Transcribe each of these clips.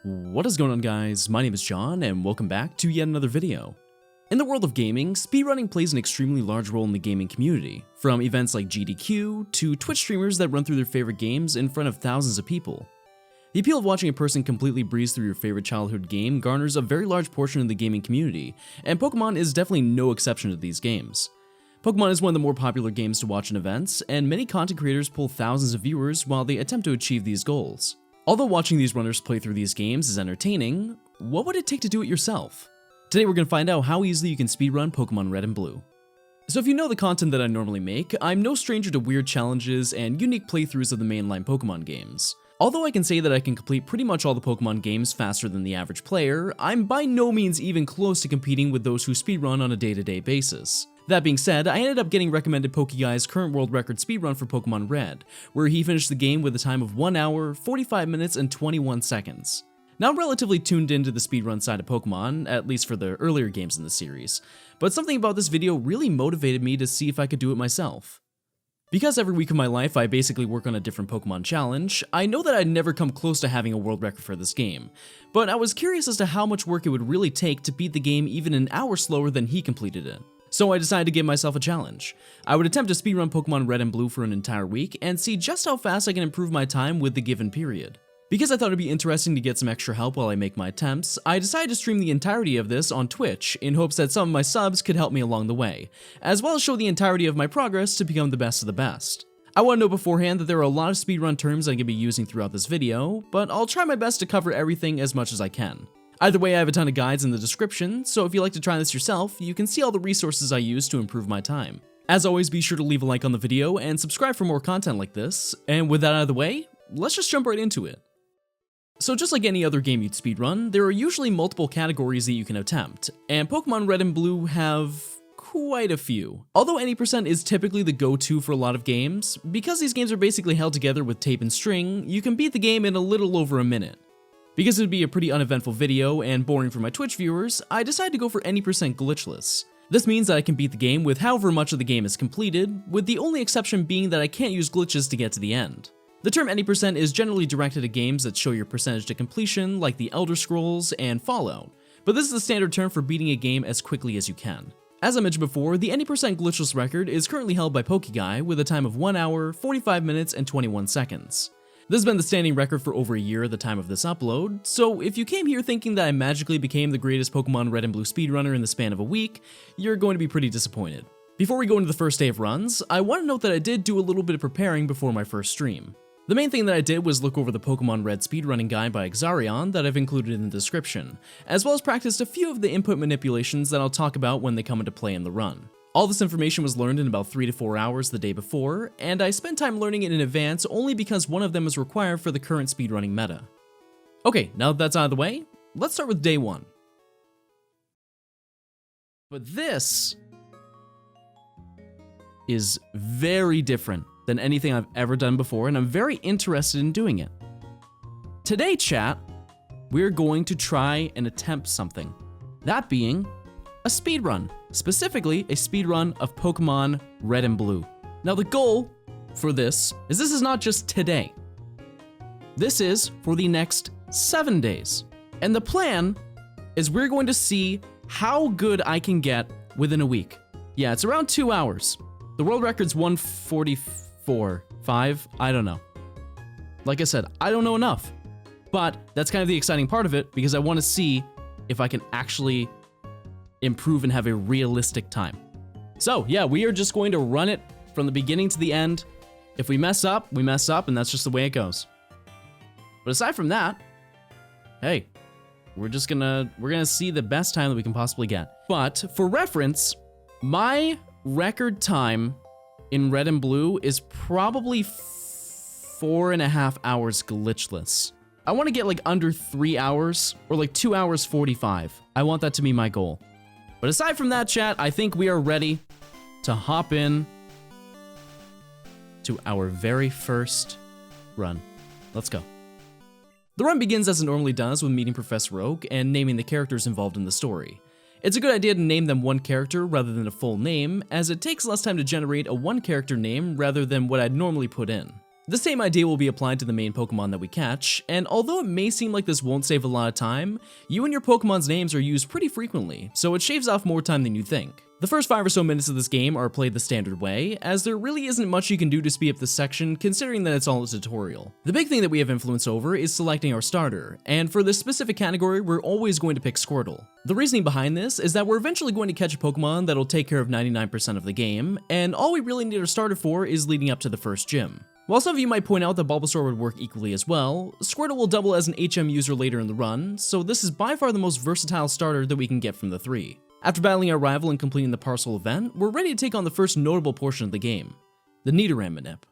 What is going on, guys? My name is John and welcome back to yet another video. In the world of gaming, speedrunning plays an extremely large role in the gaming community, from events like GDQ to Twitch streamers that run through their favorite games in front of thousands of people. The appeal of watching a person completely breeze through your favorite childhood game garners a very large portion of the gaming community, and Pokemon is definitely no exception to these games. Pokemon is one of the more popular games to watch in events, and many content creators pull thousands of viewers while they attempt to achieve these goals. Although watching these runners play through these games is entertaining, what would it take to do it yourself? Today we're going to find out how easily you can speedrun Pokemon Red and Blue. So if you know the content that I normally make, I'm no stranger to weird challenges and unique playthroughs of the mainline Pokemon games. Although I can say that I can complete pretty much all the Pokemon games faster than the average player, I'm by no means even close to competing with those who speedrun on a day-to-day basis. That being said, I ended up getting recommended Pokeguy's current world record speedrun for Pokemon Red, where he finished the game with a time of 1 hour, 45 minutes, and 21 seconds. Now I'm relatively tuned into the speedrun side of Pokemon, at least for the earlier games in the series, but something about this video really motivated me to see if I could do it myself. Because every week of my life I basically work on a different Pokemon challenge, I know that I'd never come close to having a world record for this game, but I was curious as to how much work it would really take to beat the game even an hour slower than he completed it. So I decided to give myself a challenge. I would attempt to speedrun Pokemon Red and Blue for an entire week and see just how fast I can improve my time with the given period. Because I thought it'd be interesting to get some extra help while I make my attempts, I decided to stream the entirety of this on Twitch in hopes that some of my subs could help me along the way, as well as show the entirety of my progress to become the best of the best. I want to know beforehand that there are a lot of speedrun terms I'm going to be using throughout this video, but I'll try my best to cover everything as much as I can. Either way, I have a ton of guides in the description, so if you'd like to try this yourself, you can see all the resources I use to improve my time. As always, be sure to leave a like on the video and subscribe for more content like this, and with that out of the way, let's just jump right into it. So just like any other game you'd speedrun, there are usually multiple categories that you can attempt, and Pokemon Red and Blue have quite a few. Although any percent is typically the go-to for a lot of games, because these games are basically held together with tape and string, you can beat the game in a little over a minute. Because it would be a pretty uneventful video and boring for my Twitch viewers, I decided to go for any percent glitchless. This means that I can beat the game with however much of the game is completed, with the only exception being that I can't use glitches to get to the end. The term any percent is generally directed at games that show your percentage to completion, like the Elder Scrolls and Fallout, but this is the standard term for beating a game as quickly as you can. As I mentioned before, the any percent glitchless record is currently held by Pokeguy with a time of 1 hour, 45 minutes, and 21 seconds. This has been the standing record for over a year at the time of this upload, so if you came here thinking that I magically became the greatest Pokemon Red and Blue speedrunner in the span of a week, you're going to be pretty disappointed. Before we go into the first day of runs, I want to note that I did do a little bit of preparing before my first stream. The main thing that I did was look over the Pokemon Red speedrunning guide by Exarion that I've included in the description, as well as practiced a few of the input manipulations that I'll talk about when they come into play in the run. All this information was learned in about 3 to 4 hours the day before, and I spent time learning it in advance only because one of them is required for the current speedrunning meta. Okay, now that that's out of the way, let's start with day 1. But this is very different than anything I've ever done before, and I'm very interested in doing it. Today, chat, we're going to try and attempt something. That being a speedrun. Specifically, a speedrun of Pokemon Red and Blue. Now the goal for this is not just today. This is for the next 7 days. And the plan is we're going to see how good I can get within a week. Yeah, it's around 2 hours. The world record's 144.5, I don't know. Like I said, I don't know enough. But that's kind of the exciting part of it because I want to see if I can actually improve and have a realistic time. So yeah, we are just going to run it from the beginning to the end. If we mess up, we mess up, and that's just the way it goes. But aside from that, hey, we're gonna see the best time that we can possibly get. But for reference, my record time in Red and Blue is probably 4.5 hours glitchless. I want to get like under 3 hours or like 2 hours 45. I want that to be my goal. But aside from that, chat, I think we are ready to hop in to our very first run. Let's go. The run begins as it normally does with meeting Professor Oak and naming the characters involved in the story. It's a good idea to name them one character rather than a full name, as it takes less time to generate a one character name rather than what I'd normally put in. The same idea will be applied to the main Pokemon that we catch, and although it may seem like this won't save a lot of time, you and your Pokemon's names are used pretty frequently, so it shaves off more time than you think. The first 5 or so minutes of this game are played the standard way, as there really isn't much you can do to speed up this section considering that it's all a tutorial. The big thing that we have influence over is selecting our starter, and for this specific category we're always going to pick Squirtle. The reasoning behind this is that we're eventually going to catch a Pokemon that'll take care of 99% of the game, and all we really need our starter for is leading up to the first gym. While some of you might point out that Bulbasaur would work equally as well, Squirtle will double as an HM user later in the run, so this is by far the most versatile starter that we can get from the 3. After battling our rival and completing the parcel event, we're ready to take on the first notable portion of the game, the Nidoran manip.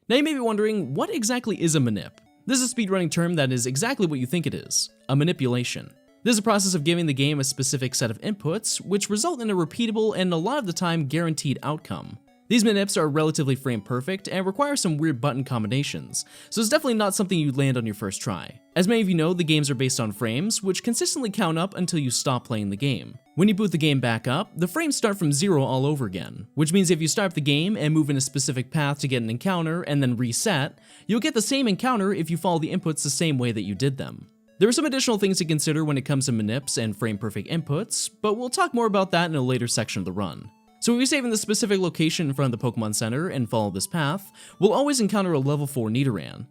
Now you may be wondering, what exactly is a manip? This is a speedrunning term that is exactly what you think it is, a manipulation. This is a process of giving the game a specific set of inputs, which result in a repeatable and a lot of the time guaranteed outcome. These manips are relatively frame perfect and require some weird button combinations, so it's definitely not something you'd land on your first try. As many of you know, the games are based on frames, which consistently count up until you stop playing the game. When you boot the game back up, the frames start from 0 all over again, which means if you start the game and move in a specific path to get an encounter and then reset, you'll get the same encounter if you follow the inputs the same way that you did them. There are some additional things to consider when it comes to manips and frame perfect inputs, but we'll talk more about that in a later section of the run. So if we save in the specific location in front of the Pokemon Center and follow this path, we'll always encounter a level 4 Nidoran.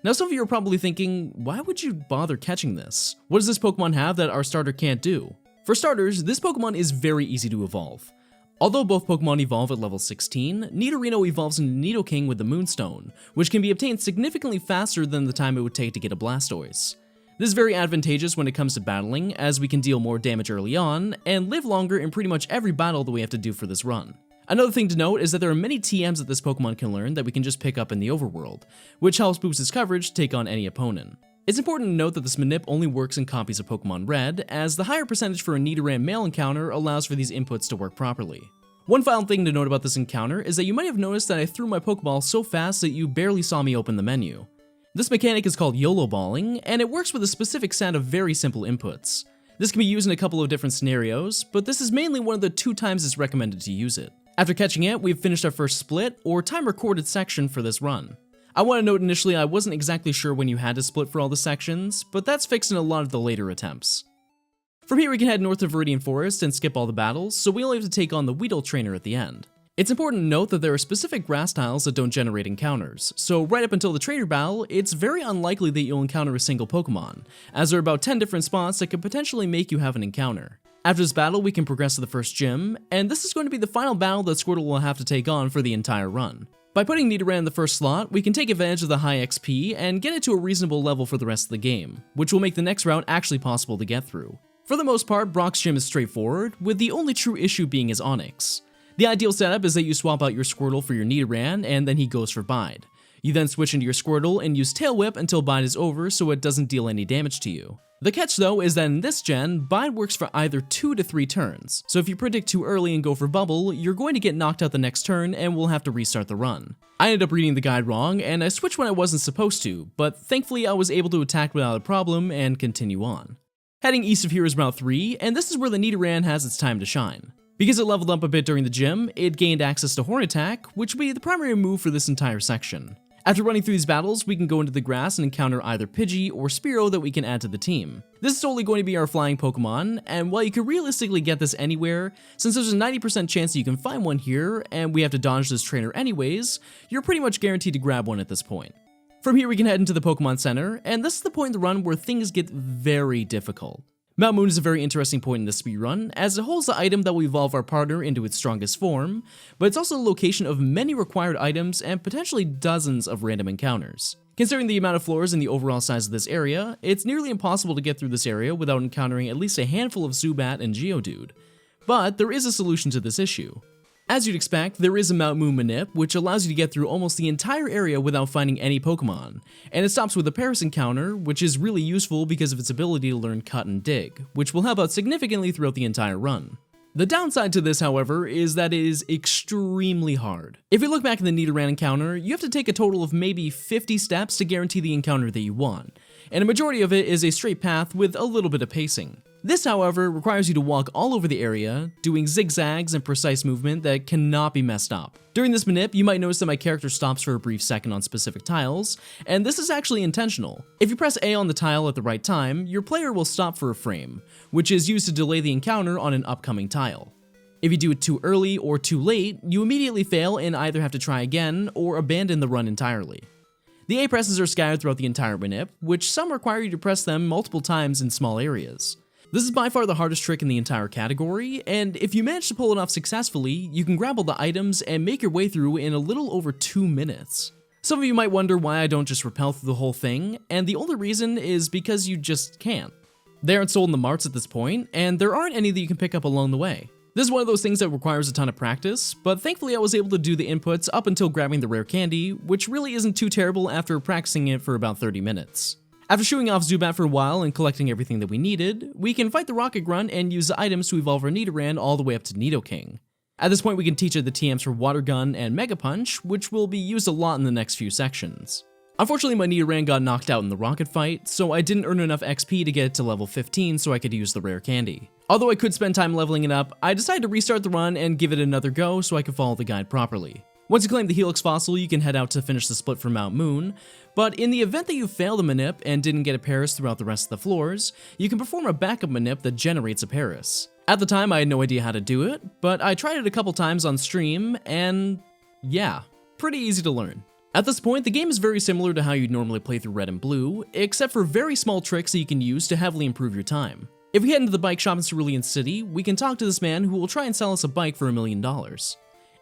Now some of you are probably thinking, why would you bother catching this? What does this Pokemon have that our starter can't do? For starters, this Pokemon is very easy to evolve. Although both Pokemon evolve at level 16, Nidorino evolves into Nidoking with the Moonstone, which can be obtained significantly faster than the time it would take to get a Blastoise. This is very advantageous when it comes to battling, as we can deal more damage early on, and live longer in pretty much every battle that we have to do for this run. Another thing to note is that there are many TMs that this Pokemon can learn that we can just pick up in the overworld, which helps boost its coverage to take on any opponent. It's important to note that this manip only works in copies of Pokemon Red, as the higher percentage for a Nidoran male encounter allows for these inputs to work properly. One final thing to note about this encounter is that you might have noticed that I threw my Pokeball so fast that you barely saw me open the menu. This mechanic is called YOLO balling, and it works with a specific set of very simple inputs. This can be used in a couple of different scenarios, but this is mainly one of the 2 times it's recommended to use it. After catching it, we've finished our first split, or time recorded section for this run. I want to note initially I wasn't exactly sure when you had to split for all the sections, but that's fixed in a lot of the later attempts. From here we can head north to Viridian Forest and skip all the battles, so we only have to take on the Weedle trainer at the end. It's important to note that there are specific grass tiles that don't generate encounters, so right up until the trainer battle, it's very unlikely that you'll encounter a single Pokemon, as there are about 10 different spots that could potentially make you have an encounter. After this battle, we can progress to the first gym, and this is going to be the final battle that Squirtle will have to take on for the entire run. By putting Nidoran in the first slot, we can take advantage of the high XP and get it to a reasonable level for the rest of the game, which will make the next route actually possible to get through. For the most part, Brock's gym is straightforward, with the only true issue being his Onix. The ideal setup is that you swap out your Squirtle for your Nidoran, and then he goes for Bide. You then switch into your Squirtle and use Tail Whip until Bide is over so it doesn't deal any damage to you. The catch though is that in this gen, Bide works for either 2 to 3 turns, so if you predict too early and go for Bubble, you're going to get knocked out the next turn and will have to restart the run. I ended up reading the guide wrong and I switched when I wasn't supposed to, but thankfully I was able to attack without a problem and continue on. Heading east of here is Route 3, and this is where the Nidoran has its time to shine. Because it leveled up a bit during the gym, it gained access to Horn Attack, which will be the primary move for this entire section. After running through these battles, we can go into the grass and encounter either Pidgey or Spearow that we can add to the team. This is solely going to be our flying Pokemon, and while you could realistically get this anywhere, since there's a 90% chance that you can find one here, and we have to dodge this trainer anyways, you're pretty much guaranteed to grab one at this point. From here we can head into the Pokemon Center, and this is the point in the run where things get very difficult. Mount Moon is a very interesting point in the speedrun, as it holds the item that will evolve our partner into its strongest form, but it's also the location of many required items and potentially dozens of random encounters. Considering the amount of floors and the overall size of this area, it's nearly impossible to get through this area without encountering at least a handful of Zubat and Geodude. But there is a solution to this issue. As you'd expect, there is a Mount Moon manip, which allows you to get through almost the entire area without finding any Pokemon, and it stops with a Paris encounter, which is really useful because of its ability to learn Cut and Dig, which will help out significantly throughout the entire run. The downside to this, however, is that it is extremely hard. If you look back at the Nidoran encounter, you have to take a total of maybe 50 steps to guarantee the encounter that you want, and a majority of it is a straight path with a little bit of pacing. This, however, requires you to walk all over the area, doing zigzags and precise movement that cannot be messed up. During this manip, you might notice that my character stops for a brief second on specific tiles, and this is actually intentional. If you press A on the tile at the right time, your player will stop for a frame, which is used to delay the encounter on an upcoming tile. If you do it too early or too late, you immediately fail and either have to try again or abandon the run entirely. The A presses are scattered throughout the entire manip, which some require you to press them multiple times in small areas. This is by far the hardest trick in the entire category, and if you manage to pull it off successfully, you can grab all the items and make your way through in a little over 2 minutes. Some of you might wonder why I don't just rappel through the whole thing, and the only reason is because you just can't. They aren't sold in the marts at this point, and there aren't any that you can pick up along the way. This is one of those things that requires a ton of practice, but thankfully I was able to do the inputs up until grabbing the rare candy, which really isn't too terrible after practicing it for about 30 minutes. After shooing off Zubat for a while and collecting everything that we needed, we can fight the Rocket Grunt and use the items to evolve our Nidoran all the way up to Nidoking. At this point we can teach it the TMs for Water Gun and Mega Punch, which will be used a lot in the next few sections. Unfortunately my Nidoran got knocked out in the rocket fight, so I didn't earn enough XP to get it to level 15 so I could use the rare candy. Although I could spend time leveling it up, I decided to restart the run and give it another go so I could follow the guide properly. Once you claim the Helix fossil, you can head out to finish the split for Mount Moon, but in the event that you fail the manip and didn't get a Paris throughout the rest of the floors, you can perform a backup manip that generates a Paris. At the time I had no idea how to do it, but I tried it a couple times on stream and yeah, pretty easy to learn. At this point, the game is very similar to how you'd normally play through Red and Blue, except for very small tricks that you can use to heavily improve your time. If we head into the bike shop in Cerulean City, we can talk to this man who will try and sell us a bike for $1 million.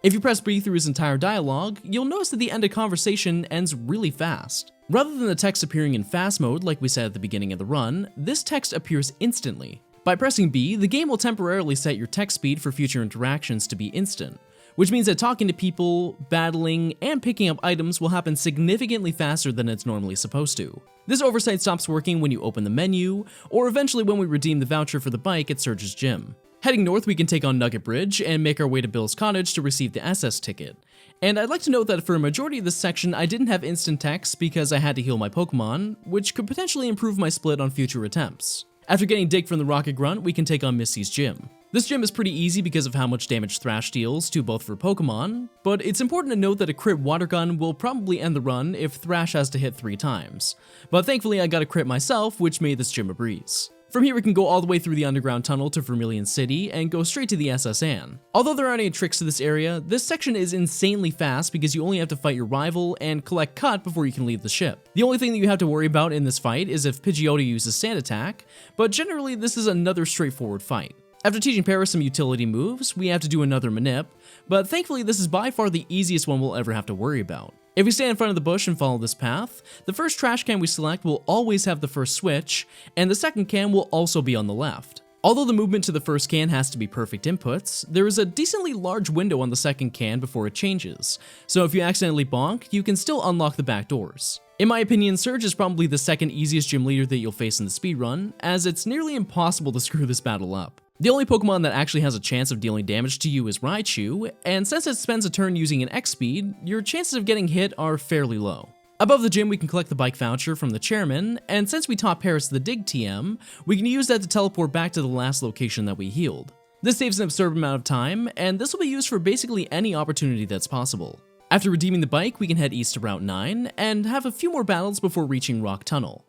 If you press B through his entire dialogue, you'll notice that the end of conversation ends really fast. Rather than the text appearing in fast mode like we said at the beginning of the run, this text appears instantly. By pressing B, the game will temporarily set your text speed for future interactions to be instant, which means that talking to people, battling, and picking up items will happen significantly faster than it's normally supposed to. This oversight stops working when you open the menu, or eventually when we redeem the voucher for the bike at Surge's gym. Heading north, we can take on Nugget Bridge and make our way to Bill's cottage to receive the SS ticket. And I'd like to note that for a majority of this section, I didn't have instant text because I had to heal my Pokemon, which could potentially improve my split on future attempts. After getting Dig from the Rocket Grunt, we can take on Misty's gym. This gym is pretty easy because of how much damage Thrash deals to both for Pokemon, but it's important to note that a crit Water Gun will probably end the run if Thrash has to hit 3 times. But thankfully I got a crit myself, which made this gym a breeze. From here we can go all the way through the underground tunnel to Vermillion City and go straight to the SS Anne. Although there aren't any tricks to this area, this section is insanely fast because you only have to fight your rival and collect Cut before you can leave the ship. The only thing that you have to worry about in this fight is if Pidgeotto uses Sand Attack, but generally this is another straightforward fight. After teaching Paris some utility moves, we have to do another manip, but thankfully this is by far the easiest one we'll ever have to worry about. If we stand in front of the bush and follow this path, the first trash can we select will always have the first switch, and the second can will also be on the left. Although the movement to the first can has to be perfect inputs, there is a decently large window on the second can before it changes, so if you accidentally bonk, you can still unlock the back doors. In my opinion, Surge is probably the second easiest gym leader that you'll face in the speedrun, as it's nearly impossible to screw this battle up. The only Pokemon that actually has a chance of dealing damage to you is Raichu, and since it spends a turn using an X speed, your chances of getting hit are fairly low. Above the gym we can collect the bike voucher from the chairman, and since we taught Paris the Dig TM, we can use that to teleport back to the last location that we healed. This saves an absurd amount of time, and this will be used for basically any opportunity that's possible. After redeeming the bike, we can head east to Route 9, and have a few more battles before reaching Rock Tunnel.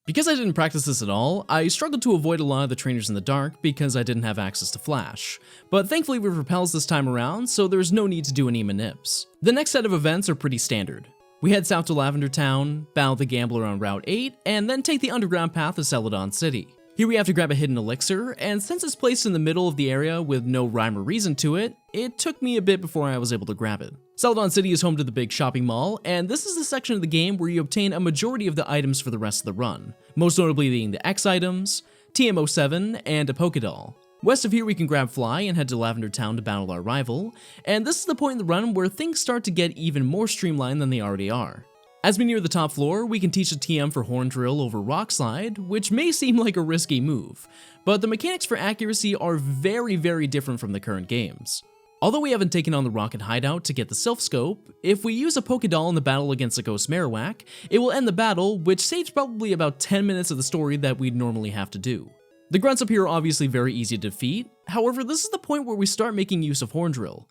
Because I didn't practice this at all, I struggled to avoid a lot of the trainers in the dark because I didn't have access to Flash, but thankfully we have repels this time around, so there's no need to do any manips. The next set of events are pretty standard. We head south to Lavender Town, battle the Gambler on Route 8, and then take the underground path to Celadon City. Here we have to grab a hidden elixir, and since it's placed in the middle of the area with no rhyme or reason to it, it took me a bit before I was able to grab it. Celadon City is home to the big shopping mall, and this is the section of the game where you obtain a majority of the items for the rest of the run, most notably being the X items, TM07, and a Pokédoll. West of here we can grab Fly and head to Lavender Town to battle our rival, and this is the point in the run where things start to get even more streamlined than they already are. As we near the top floor, we can teach a TM for Horn Drill over Rock Slide, which may seem like a risky move, but the mechanics for accuracy are very different from the current games. Although we haven't taken on the Rocket Hideout to get the Silph Scope, if we use a Pokédoll in the battle against a Ghost Marowak, it will end the battle, which saves probably about 10 minutes of the story that we'd normally have to do. The grunts up here are obviously very easy to defeat, however this is the point where we start making use of Horn Drill.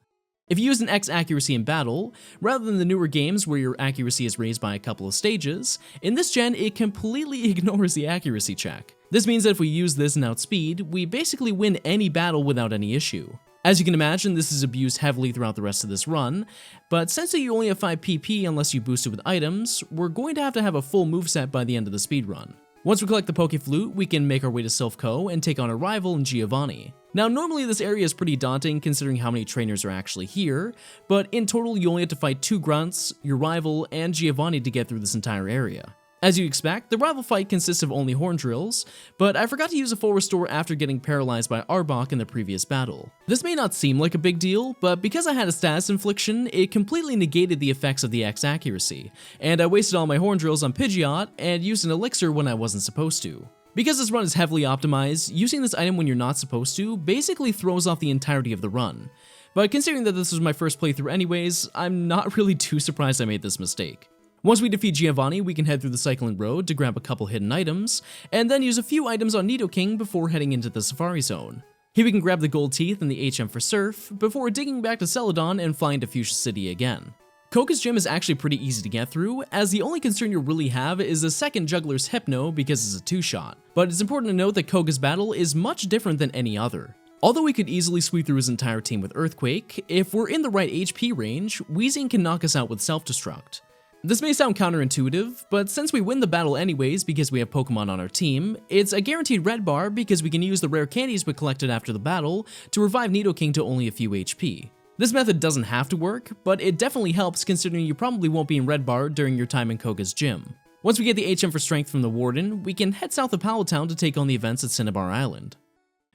If you use an X accuracy in battle, rather than the newer games where your accuracy is raised by a couple of stages, in this gen it completely ignores the accuracy check. This means that if we use this and outspeed, we basically win any battle without any issue. As you can imagine, this is abused heavily throughout the rest of this run, but since you only have 5 PP unless you boost it with items, we're going to have a full moveset by the end of the speedrun. Once we collect the Poke Flute, we can make our way to Silph Co and take on a rival in Giovanni. Now normally this area is pretty daunting considering how many trainers are actually here, but in total you only have to fight 2 grunts, your rival, and Giovanni to get through this entire area. As you expect, the rival fight consists of only Horn Drills, but I forgot to use a full restore after getting paralyzed by Arbok in the previous battle. This may not seem like a big deal, but because I had a status infliction, it completely negated the effects of the X accuracy, and I wasted all my Horn Drills on Pidgeot and used an elixir when I wasn't supposed to. Because this run is heavily optimized, using this item when you're not supposed to basically throws off the entirety of the run. But considering that this was my first playthrough anyways, I'm not really too surprised I made this mistake. Once we defeat Giovanni, we can head through the Cycling Road to grab a couple hidden items, and then use a few items on Nidoking before heading into the Safari Zone. Here we can grab the Gold Teeth and the HM for Surf, before digging back to Celadon and flying to Fuchsia City again. Koga's gym is actually pretty easy to get through, as the only concern you really have is the second Juggler's Hypno because it's a 2-shot. But it's important to note that Koga's battle is much different than any other. Although we could easily sweep through his entire team with Earthquake, if we're in the right HP range, Weezing can knock us out with Self-Destruct. This may sound counterintuitive, but since we win the battle anyways because we have Pokemon on our team, it's a guaranteed red bar because we can use the rare candies we collected after the battle to revive Nidoking to only a few HP. This method doesn't have to work, but it definitely helps considering you probably won't be in red bar during your time in Koga's gym. Once we get the HM for Strength from the Warden, we can head south of Palatown to take on the events at Cinnabar Island.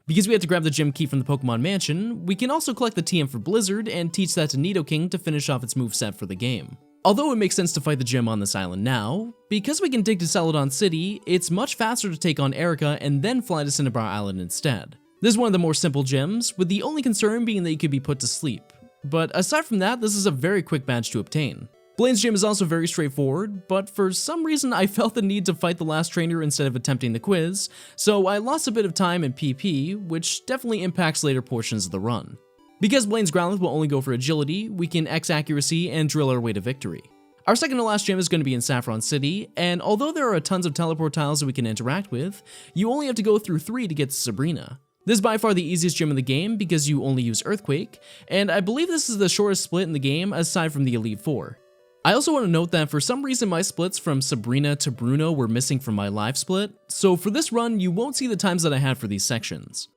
Because we have to grab the gym key from the Pokemon Mansion, we can also collect the TM for Blizzard and teach that to Nidoking to finish off its moveset for the game. Although it makes sense to fight the gym on this island now, because we can dig to Celadon City, it's much faster to take on Erica and then fly to Cinnabar Island instead. This is one of the more simple gyms, with the only concern being that you could be put to sleep. But aside from that, this is a very quick badge to obtain. Blaine's gym is also very straightforward, but for some reason I felt the need to fight the last trainer instead of attempting the quiz, so I lost a bit of time in PP, which definitely impacts later portions of the run. Because Blaine's Growlithe will only go for agility, we can X accuracy and drill our way to victory. Our second to last gym is going to be in Saffron City, and although there are tons of teleport tiles that we can interact with, you only have to go through 3 to get to Sabrina. This is by far the easiest gym in the game because you only use Earthquake, and I believe this is the shortest split in the game aside from the Elite Four. I also want to note that for some reason my splits from Sabrina to Bruno were missing from my live split, so for this run you won't see the times that I had for these sections.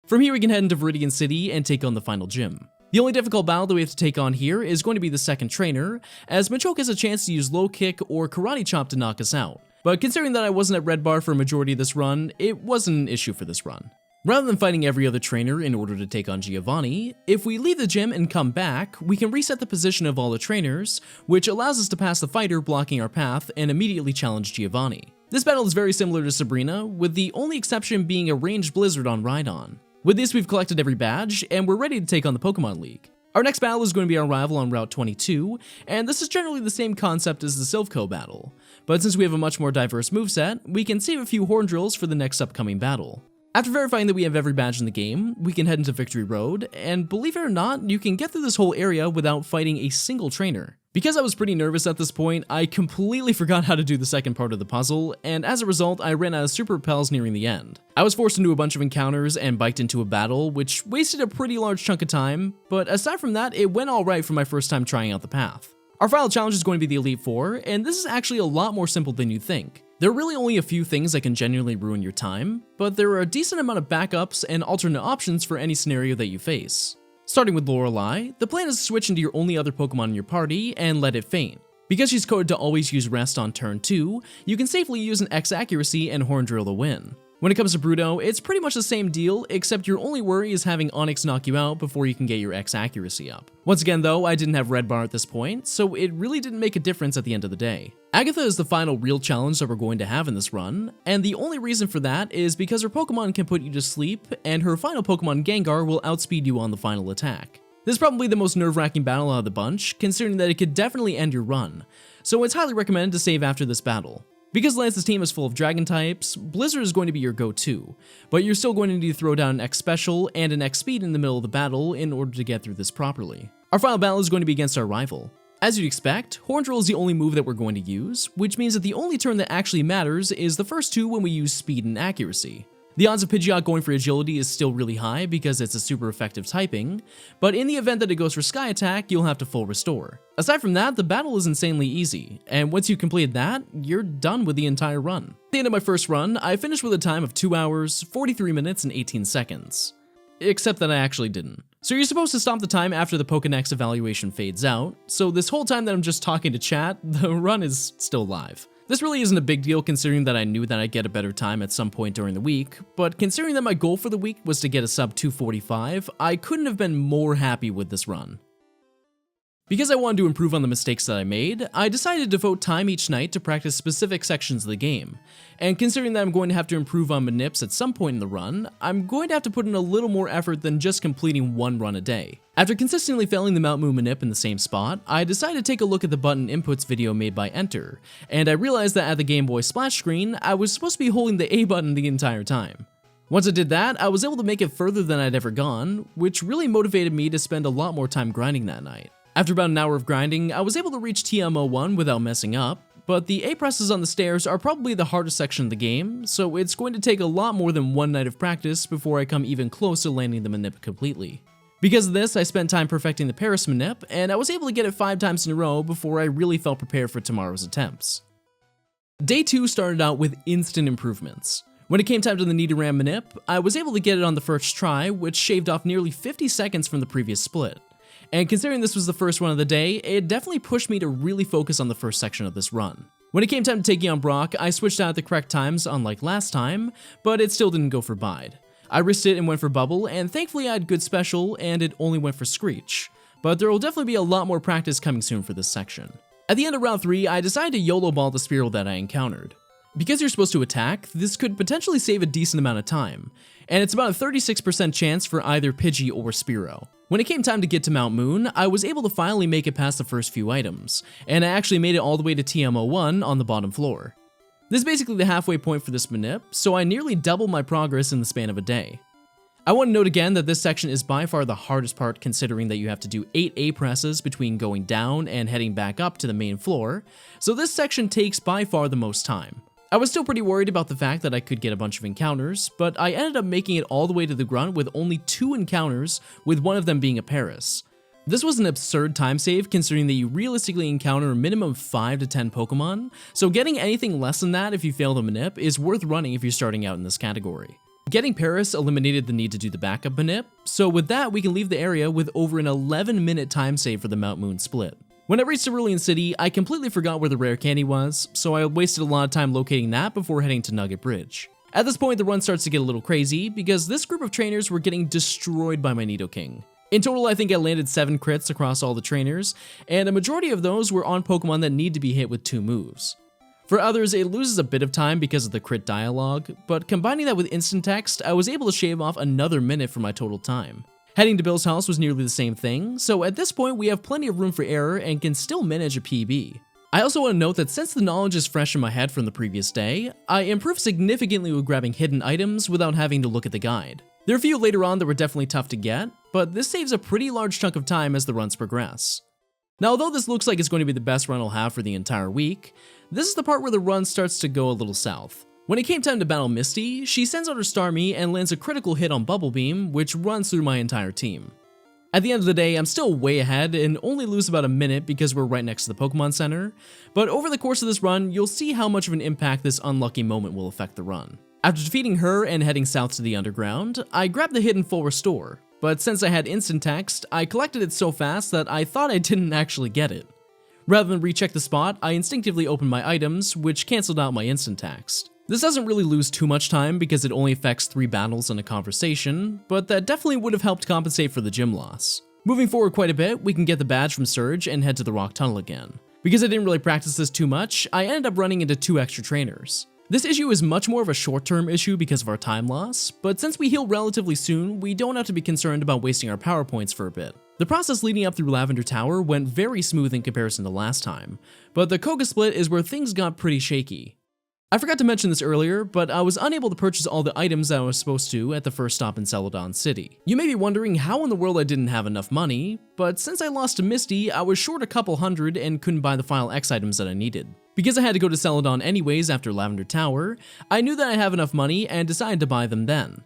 From here we can head into Viridian City and take on the final gym. The only difficult battle that we have to take on here is going to be the second trainer, as Machoke has a chance to use Low Kick or Karate Chop to knock us out. But considering that I wasn't at red bar for a majority of this run, it wasn't an issue for this run. Rather than fighting every other trainer in order to take on Giovanni, if we leave the gym and come back, we can reset the position of all the trainers, which allows us to pass the fighter blocking our path and immediately challenge Giovanni. This battle is very similar to Sabrina, with the only exception being a ranged Blizzard on Rhydon. With this, we've collected every badge, and we're ready to take on the Pokemon League. Our next battle is going to be our rival on Route 22, and this is generally the same concept as the Silph Co battle, but since we have a much more diverse moveset, we can save a few Horn Drills for the next upcoming battle. After verifying that we have every badge in the game, we can head into Victory Road, and believe it or not, you can get through this whole area without fighting a single trainer. Because I was pretty nervous at this point, I completely forgot how to do the second part of the puzzle, and as a result, I ran out of Super Repels nearing the end. I was forced into a bunch of encounters and biked into a battle, which wasted a pretty large chunk of time, but aside from that, it went alright for my first time trying out the path. Our final challenge is going to be the Elite Four, and this is actually a lot more simple than you'd think. There are really only a few things that can genuinely ruin your time, but there are a decent amount of backups and alternate options for any scenario that you face. Starting with Lorelei, the plan is to switch into your only other Pokemon in your party and let it faint. Because she's coded to always use Rest on turn 2, you can safely use an X accuracy and Horn Drill to win. When it comes to Bruno, it's pretty much the same deal, except your only worry is having Onix knock you out before you can get your X accuracy up. Once again though, I didn't have red bar at this point, so it really didn't make a difference at the end of the day. Agatha is the final real challenge that we're going to have in this run, and the only reason for that is because her Pokemon can put you to sleep, and her final Pokemon Gengar will outspeed you on the final attack. This is probably the most nerve-wracking battle out of the bunch, considering that it could definitely end your run, so it's highly recommended to save after this battle. Because Lance's team is full of dragon types, Blizzard is going to be your go-to, but you're still going to need to throw down an X Special and an X Speed in the middle of the battle in order to get through this properly. Our final battle is going to be against our rival. As you'd expect, Horn Drill is the only move that we're going to use, which means that the only turn that actually matters is the first two when we use speed and accuracy. The odds of Pidgeot going for agility is still really high because it's a super effective typing, but in the event that it goes for Sky Attack, you'll have to full restore. Aside from that, the battle is insanely easy, and once you've completed that, you're done with the entire run. At the end of my first run, I finished with a time of 2 hours, 43 minutes, and 18 seconds. Except that I actually didn't. So you're supposed to stop the time after the Pokedex evaluation fades out, so this whole time that I'm just talking to chat, the run is still live. This really isn't a big deal considering that I knew that I'd get a better time at some point during the week, but considering that my goal for the week was to get a sub 245, I couldn't have been more happy with this run. Because I wanted to improve on the mistakes that I made, I decided to devote time each night to practice specific sections of the game, and considering that I'm going to have to improve on manips at some point in the run, I'm going to have to put in a little more effort than just completing one run a day. After consistently failing the Mount Moon manip in the same spot, I decided to take a look at the button inputs video made by Enter, and I realized that at the Game Boy splash screen, I was supposed to be holding the A button the entire time. Once I did that, I was able to make it further than I'd ever gone, which really motivated me to spend a lot more time grinding that night. After about an hour of grinding, I was able to reach TM01 without messing up, but the A presses on the stairs are probably the hardest section of the game, so it's going to take a lot more than one night of practice before I come even close to landing the manip completely. Because of this, I spent time perfecting the Paris manip, and I was able to get it 5 times in a row before I really felt prepared for tomorrow's attempts. Day 2 started out with instant improvements. When it came time to the Nidoran manip, I was able to get it on the first try, which shaved off nearly 50 seconds from the previous split. And considering this was the first run of the day, it definitely pushed me to really focus on the first section of this run. When it came time to taking on Brock, I switched out at the correct times unlike last time, but it still didn't go for Bide. I risked it and went for Bubble, and thankfully I had good special and it only went for Screech, but there will definitely be a lot more practice coming soon for this section. At the end of round 3, I decided to YOLO ball the Spearow that I encountered. Because you're supposed to attack, this could potentially save a decent amount of time, and it's about a 36% chance for either Pidgey or Spearow. When it came time to get to Mount Moon, I was able to finally make it past the first few items, and I actually made it all the way to TM01 on the bottom floor. This is basically the halfway point for this manip, so I nearly doubled my progress in the span of a day. I want to note again that this section is by far the hardest part considering that you have to do 8 A presses between going down and heading back up to the main floor, so this section takes by far the most time. I was still pretty worried about the fact that I could get a bunch of encounters, but I ended up making it all the way to the grunt with only 2 encounters, with one of them being a Paris. This was an absurd time save considering that you realistically encounter a minimum of 5 to 10 Pokemon, so getting anything less than that if you fail the manip is worth running if you're starting out in this category. Getting Paris eliminated the need to do the backup manip, so with that we can leave the area with over an 11-minute time save for the Mount Moon split. When I reached Cerulean City, I completely forgot where the rare candy was, so I wasted a lot of time locating that before heading to Nugget Bridge. At this point, the run starts to get a little crazy, because this group of trainers were getting destroyed by my Nidoking. In total, I think I landed 7 crits across all the trainers, and a majority of those were on Pokemon that need to be hit with 2 moves. For others, it loses a bit of time because of the crit dialogue, but combining that with instant text, I was able to shave off another minute from my total time. Heading to Bill's house was nearly the same thing, so at this point we have plenty of room for error and can still manage a PB. I also want to note that since the knowledge is fresh in my head from the previous day, I improved significantly with grabbing hidden items without having to look at the guide. There are a few later on that were definitely tough to get, but this saves a pretty large chunk of time as the runs progress. Now, although this looks like it's going to be the best run I'll have for the entire week, this is the part where the run starts to go a little south. When it came time to battle Misty, she sends out her Starmie and lands a critical hit on Bubble Beam, which runs through my entire team. At the end of the day, I'm still way ahead and only lose about a minute because we're right next to the Pokemon Center, but over the course of this run, you'll see how much of an impact this unlucky moment will affect the run. After defeating her and heading south to the underground, I grabbed the hidden full restore, but since I had instant text, I collected it so fast that I thought I didn't actually get it. Rather than recheck the spot, I instinctively opened my items, which cancelled out my instant text. This doesn't really lose too much time because it only affects 3 battles and a conversation, but that definitely would have helped compensate for the gym loss. Moving forward quite a bit, we can get the badge from Surge and head to the Rock Tunnel again. Because I didn't really practice this too much, I ended up running into 2 extra trainers. This issue is much more of a short-term issue because of our time loss, but since we heal relatively soon, we don't have to be concerned about wasting our power points for a bit. The process leading up through Lavender Tower went very smooth in comparison to last time, but the Koga split is where things got pretty shaky. I forgot to mention this earlier, but I was unable to purchase all the items that I was supposed to at the first stop in Celadon City. You may be wondering how in the world I didn't have enough money, but since I lost to Misty, I was short a couple hundred and couldn't buy the final X items that I needed. Because I had to go to Celadon anyways after Lavender Tower, I knew that I have enough money and decided to buy them then.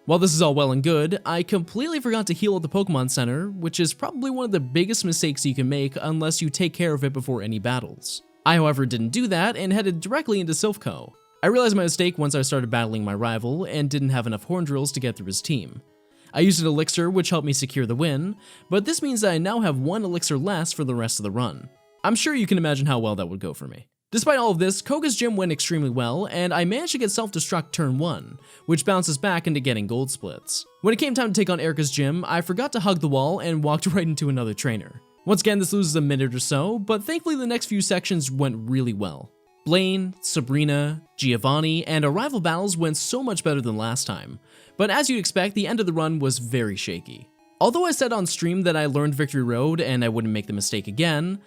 While this is all well and good, I completely forgot to heal at the Pokemon Center, which is probably one of the biggest mistakes you can make unless you take care of it before any battles. I, however, didn't do that and headed directly into Silph Co. I realized my mistake once I started battling my rival and didn't have enough horn drills to get through his team. I used an elixir which helped me secure the win, but this means that I now have one elixir less for the rest of the run. I'm sure you can imagine how well that would go for me. Despite all of this, Koga's gym went extremely well, and I managed to get self-destruct turn 1, which bounces back into getting gold splits. When it came time to take on Erica's gym, I forgot to hug the wall and walked right into another trainer. Once again, this loses a minute or so, but thankfully the next few sections went really well. Blaine, Sabrina, Giovanni, and our rival battles went so much better than last time, but as you'd expect, the end of the run was very shaky. Although I said on stream that I learned Victory Road and I wouldn't make the mistake again,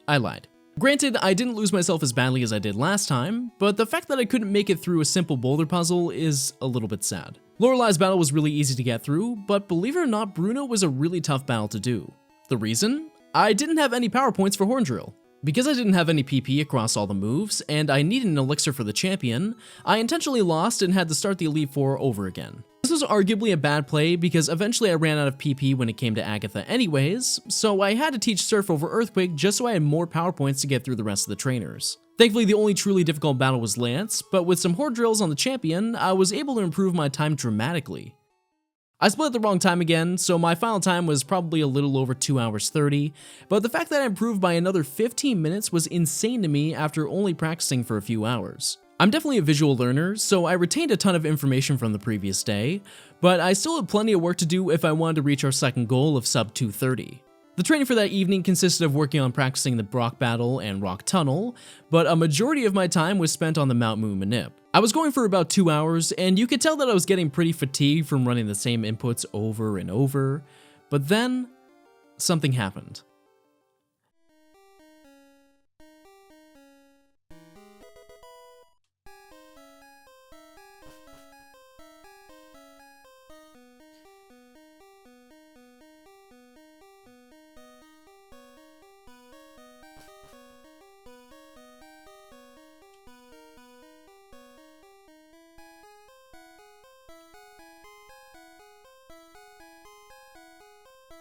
I lied. Granted, I didn't lose myself as badly as I did last time, but the fact that I couldn't make it through a simple boulder puzzle is a little bit sad. Lorelei's battle was really easy to get through, but believe it or not, Bruno was a really tough battle to do. The reason? I didn't have any power points for Horn Drill. Because I didn't have any PP across all the moves, and I needed an elixir for the champion, I intentionally lost and had to start the Elite Four over again. This was arguably a bad play because eventually I ran out of PP when it came to Agatha anyways, so I had to teach Surf over Earthquake just so I had more power points to get through the rest of the trainers. Thankfully, the only truly difficult battle was Lance, but with some Horn Drills on the champion, I was able to improve my time dramatically. I split at the wrong time again, so my final time was probably a little over 2 hours 30, but the fact that I improved by another 15 minutes was insane to me after only practicing for a few hours. I'm definitely a visual learner, so I retained a ton of information from the previous day, but I still had plenty of work to do if I wanted to reach our second goal of sub 230. The training for that evening consisted of working on practicing the Brock Battle and Rock Tunnel, but a majority of my time was spent on the Mount Moon manip. I was going for about 2 hours, and you could tell that I was getting pretty fatigued from running the same inputs over and over, but then something happened.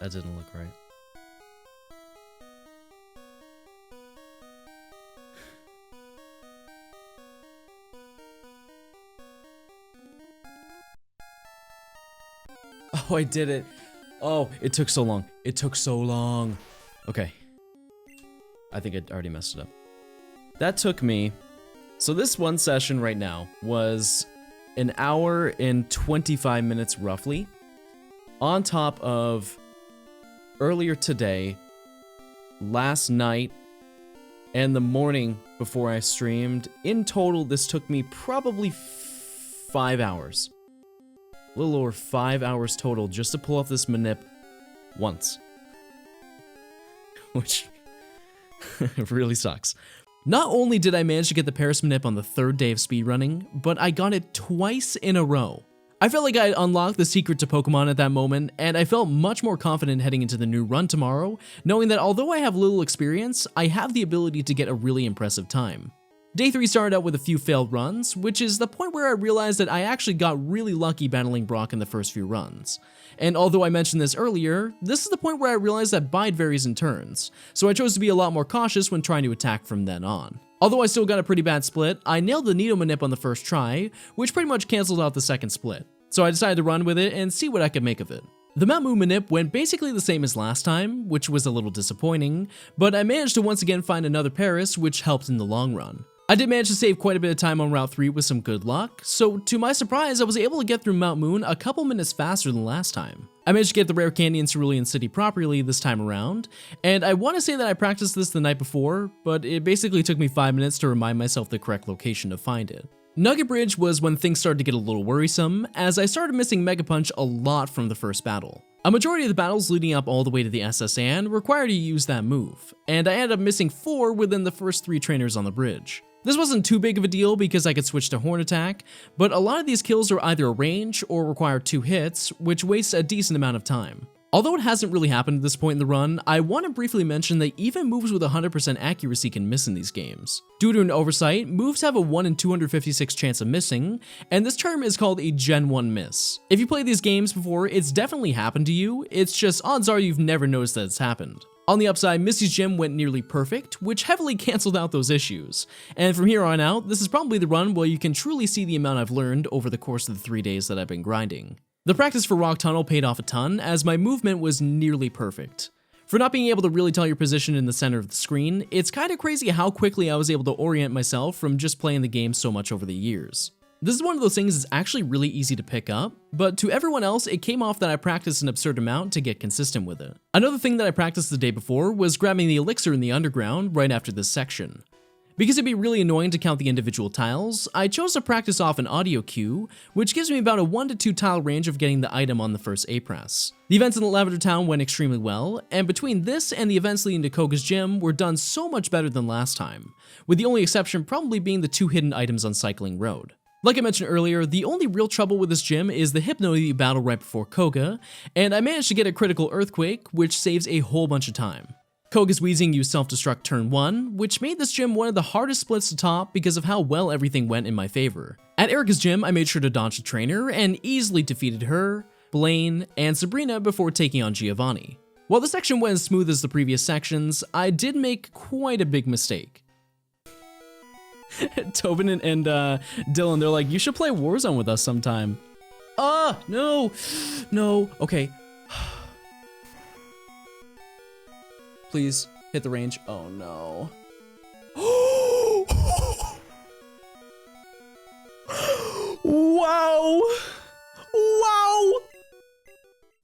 That didn't look right. Oh, I did it. Oh, it took so long. It took so long. Okay. I think I already messed it up. That took me... So this one session right now was an hour and 25 minutes roughly, on top of earlier today, last night, and the morning before I streamed. In total, this took me probably 5 hours. A little over 5 hours total just to pull off this manip once. Which really sucks. Not only did I manage to get the Paris manip on the 3rd day of speedrunning, but I got it twice in a row. I felt like I had unlocked the secret to Pokemon at that moment, and I felt much more confident heading into the new run tomorrow, knowing that although I have little experience, I have the ability to get a really impressive time. Day 3 started out with a few failed runs, which is the point where I realized that I actually got really lucky battling Brock in the first few runs. And although I mentioned this earlier, this is the point where I realized that bide varies in turns, so I chose to be a lot more cautious when trying to attack from then on. Although I still got a pretty bad split, I nailed the Nido manip on the first try, which pretty much canceled out the second split. So I decided to run with it and see what I could make of it. The Mount Moon manip went basically the same as last time, which was a little disappointing, but I managed to once again find another Paris, which helped in the long run. I did manage to save quite a bit of time on Route 3 with some good luck, so to my surprise, I was able to get through Mount Moon a couple minutes faster than last time. I managed to get the rare candy in Cerulean City properly this time around, and I want to say that I practiced this the night before, but it basically took me 5 minutes to remind myself the correct location to find it. Nugget Bridge was when things started to get a little worrisome, as I started missing Mega Punch a lot from the first battle. A majority of the battles leading up all the way to the SS Anne required you to use that move, and I ended up missing 4 within the first 3 trainers on the bridge. This wasn't too big of a deal because I could switch to Horn Attack, but a lot of these kills are either a range or require 2 hits, which wastes a decent amount of time. Although it hasn't really happened at this point in the run, I want to briefly mention that even moves with 100% accuracy can miss in these games. Due to an oversight, moves have a 1 in 256 chance of missing, and this term is called a Gen 1 miss. If you played these games before, it's definitely happened to you, it's just odds are you've never noticed that it's happened. On the upside, Misty's gym went nearly perfect, which heavily canceled out those issues. And from here on out, this is probably the run where you can truly see the amount I've learned over the course of the 3 days that I've been grinding. The practice for Rock Tunnel paid off a ton, as my movement was nearly perfect. For not being able to really tell your position in the center of the screen, it's kinda crazy how quickly I was able to orient myself from just playing the game so much over the years. This is one of those things that's actually really easy to pick up, but to everyone else, it came off that I practiced an absurd amount to get consistent with it. Another thing that I practiced the day before was grabbing the elixir in the underground right after this section. Because it'd be really annoying to count the individual tiles, I chose to practice off an audio cue, which gives me about a 1 to 2 tile range of getting the item on the first A press. The events in the Lavender Town went extremely well, and between this and the events leading to Koga's gym were done so much better than last time, with the only exception probably being the 2 hidden items on Cycling Road. Like I mentioned earlier, the only real trouble with this gym is the Hypno that you battle right before Koga, and I managed to get a critical Earthquake, which saves a whole bunch of time. Koga's Wheezing used Self-Destruct turn 1, which made this gym one of the hardest splits to top because of how well everything went in my favor. At Erica's gym, I made sure to dodge the trainer and easily defeated her, Blaine, and Sabrina before taking on Giovanni. While the section went as smooth as the previous sections, I did make quite a big mistake. Tobin and Dylan, they're like, you should play Warzone with us sometime. No, okay. Please, hit the range. Oh no. Wow!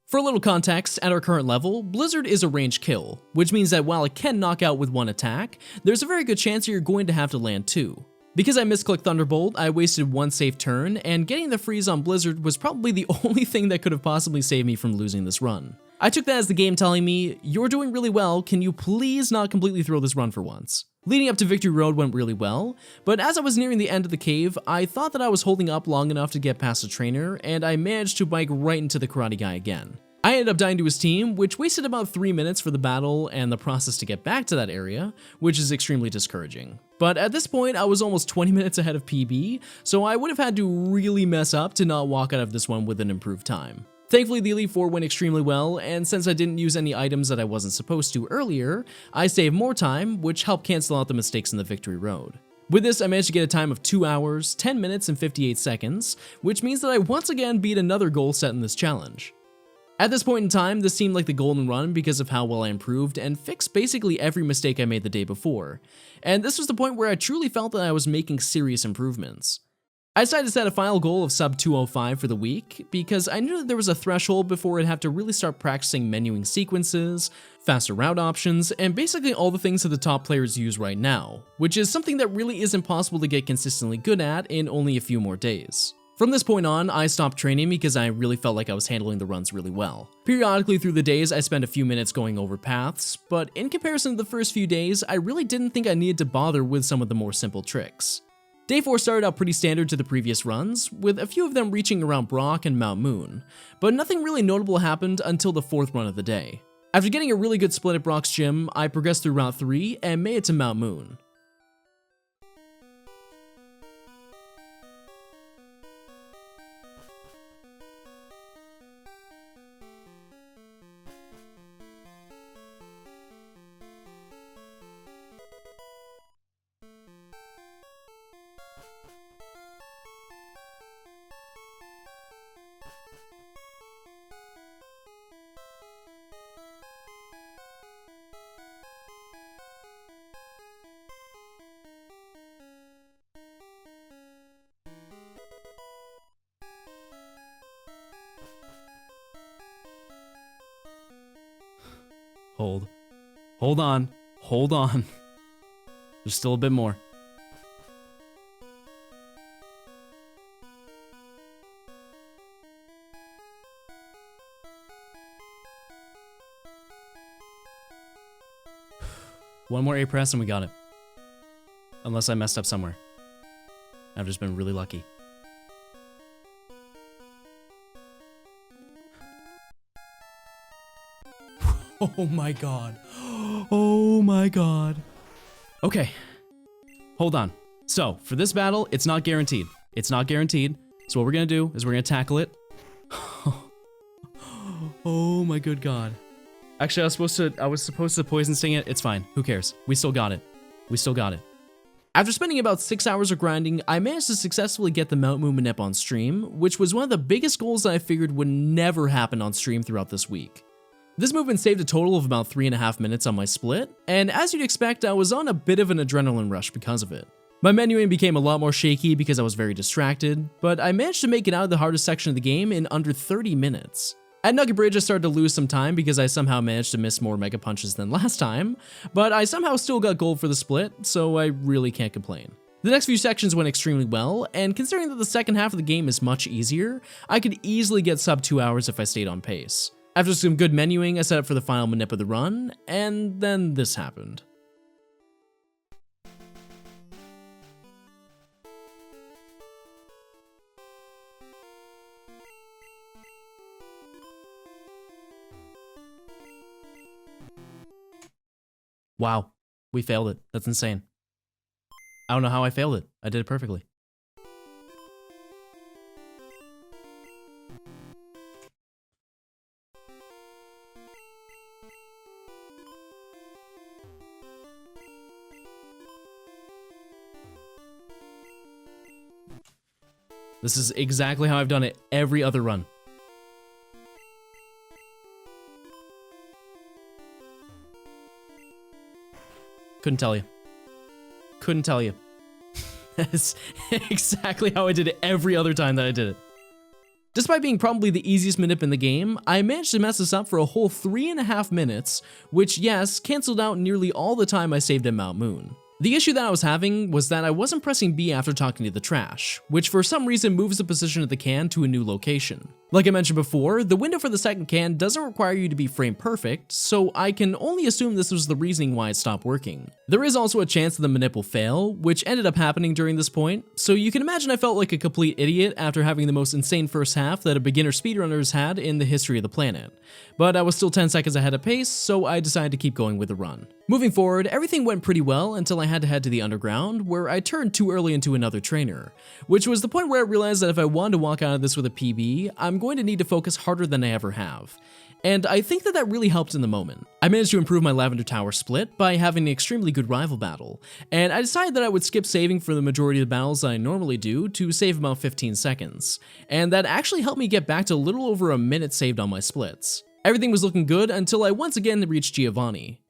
For a little context, at our current level, Blizzard is a range kill, which means that while it can knock out with 1 attack, there's a very good chance you're going to have to land 2. Because I misclicked Thunderbolt, I wasted 1 safe turn, and getting the freeze on Blizzard was probably the only thing that could have possibly saved me from losing this run. I took that as the game telling me, you're doing really well, can you please not completely throw this run for once? Leading up to Victory Road went really well, but as I was nearing the end of the cave, I thought that I was holding up long enough to get past the trainer, and I managed to bike right into the Karate Guy again. I ended up dying to his team, which wasted about 3 minutes for the battle and the process to get back to that area, which is extremely discouraging. But at this point, I was almost 20 minutes ahead of PB, so I would have had to really mess up to not walk out of this one with an improved time. Thankfully, the Elite Four went extremely well, and since I didn't use any items that I wasn't supposed to earlier, I saved more time, which helped cancel out the mistakes in the Victory Road. With this, I managed to get a time of 2 hours, 10 minutes, and 58 seconds, which means that I once again beat another goal set in this challenge. At this point in time, this seemed like the golden run because of how well I improved and fixed basically every mistake I made the day before, and this was the point where I truly felt that I was making serious improvements. I decided to set a final goal of sub 205 for the week because I knew that there was a threshold before I'd have to really start practicing menuing sequences, faster route options, and basically all the things that the top players use right now, which is something that really isn't possible to get consistently good at in only a few more days. From this point on, I stopped training because I really felt like I was handling the runs really well. Periodically through the days, I spent a few minutes going over paths, but in comparison to the first few days, I really didn't think I needed to bother with some of the more simple tricks. Day 4 started out pretty standard to the previous runs, with a few of them reaching around Brock and Mount Moon, but nothing really notable happened until the 4th run of the day. After getting a really good split at Brock's gym, I progressed through Route 3 and made it to Mount Moon. Hold on. There's still a bit more. One more A press and we got it. Unless I messed up somewhere. I've just been really lucky. Oh my god. Oh my god. Okay. Hold on. So, for this battle, it's not guaranteed. It's not guaranteed. So what we're gonna do is we're gonna tackle it. Oh my good god. Actually, I was supposed to poison sting it. It's fine. Who cares? We still got it. We still got it. After spending about 6 hours of grinding, I managed to successfully get the Mount Moon manip on stream, which was one of the biggest goals that I figured would never happen on stream throughout this week. This movement saved a total of about 3.5 minutes on my split, and as you'd expect, I was on a bit of an adrenaline rush because of it. My menuing became a lot more shaky because I was very distracted, but I managed to make it out of the hardest section of the game in under 30 minutes. At Nugget Bridge, I started to lose some time because I somehow managed to miss more Mega Punches than last time, but I somehow still got gold for the split, so I really can't complain. The next few sections went extremely well, and considering that the second half of the game is much easier, I could easily get sub 2 hours if I stayed on pace. After some good menuing, I set up for the final manip of the run, and then this happened. Wow, we failed it. That's insane. I don't know how I failed it. I did it perfectly. This is exactly how I've done it every other run. Couldn't tell you. Couldn't tell you. That's exactly how I did it every other time that I did it. Despite being probably the easiest manip in the game, I managed to mess this up for a whole 3.5 minutes, which, yes, cancelled out nearly all the time I saved at Mount Moon. The issue that I was having was that I wasn't pressing B after talking to the trash, which for some reason moves the position of the can to a new location. Like I mentioned before, the window for the second can doesn't require you to be frame perfect, so I can only assume this was the reasoning why it stopped working. There is also a chance that the manip will fail, which ended up happening during this point, so you can imagine I felt like a complete idiot after having the most insane first half that a beginner speedrunner has had in the history of the planet. But I was still 10 seconds ahead of pace, so I decided to keep going with the run. Moving forward, everything went pretty well until I had to head to the underground, where I turned too early into another trainer, which was the point where I realized that if I wanted to walk out of this with a PB, I'm going to need to focus harder than I ever have. And I think that that really helped in the moment. I managed to improve my Lavender Tower split by having an extremely good rival battle, and I decided that I would skip saving for the majority of the battles I normally do to save about 15 seconds, and that actually helped me get back to a little over a minute saved on my splits. Everything was looking good until I once again reached Giovanni.